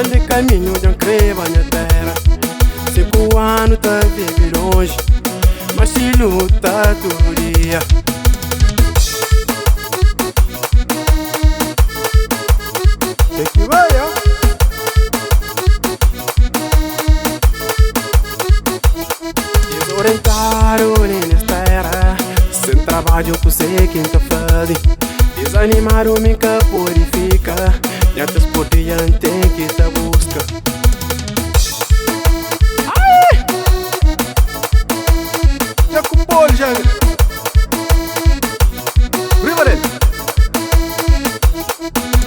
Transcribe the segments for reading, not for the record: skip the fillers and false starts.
Só de caminho de creva minha terra. 5 anos tá vive longe, mas se luta todo dia. Que vai, ó. Desorientaram nesta era, sem trabalho por ser quem tá fazendo. Desanimaram me que purifica, e até podia tem que te busca. Ai! Já com o bolo, já. Riva dele.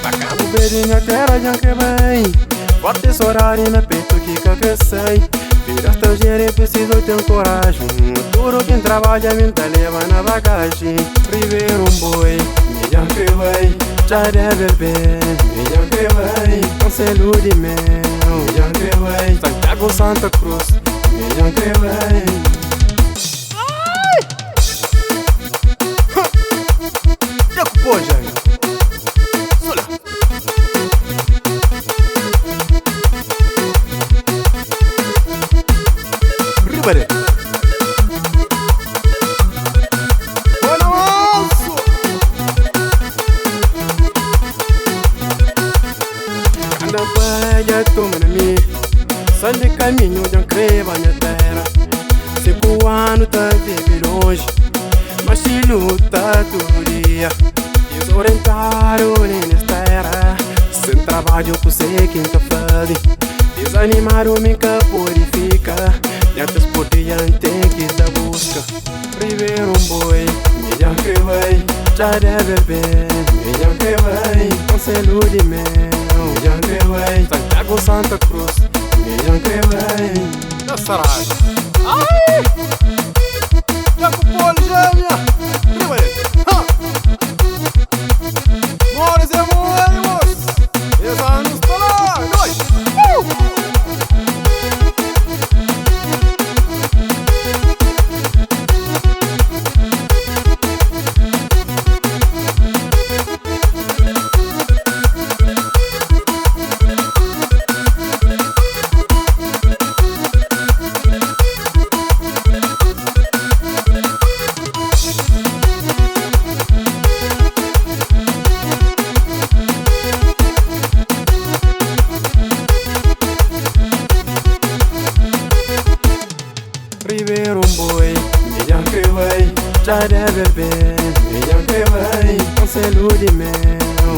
Acabo bem minha terra, já que vem. Bota esse horário no peito que crescei. Virar teu dinheiro preciso ter coragem. Duro quem trabalha me tá leva na bagagem. Ribeiro um boi, melhor que vai. Já deve ver, melhor que vai. Conselho de mel, melhor que vai. Santiago, Santa Cruz, melhor que vai. Ai! Já ocupou, já. Ribeiro. Vaya toma na mim, só de caminho de creva minha terra. 5 anos tá vive longe, mas se luta todo dia. Desorientaram nesta era, sem trabalho por ser quem tá fazendo. Desanimaram me que purifica, e até podia tem que te busca. Ribeiro um boi, melhor que vai. Já deve ver, melhor que vai. Conselho de mel, melhor que vai. Santiago, Santa Cruz, melhor que vai. Da Saragem. Ai! Já com o bolo, gêmea. Riva dele. Mores e amores. 10 anos pra lá. Nós. Ribeiro um boi, melhor que vai. Já deve ver, melhor que vai. Conselho de mel,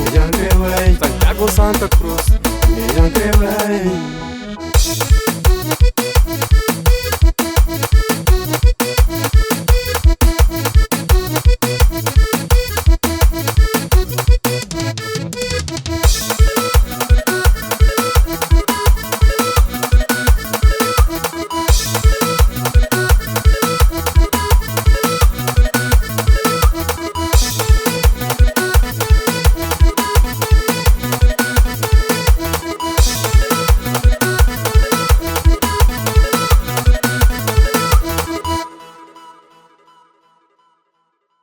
melhor que vai. Santiago, Santa Cruz, melhor que vai.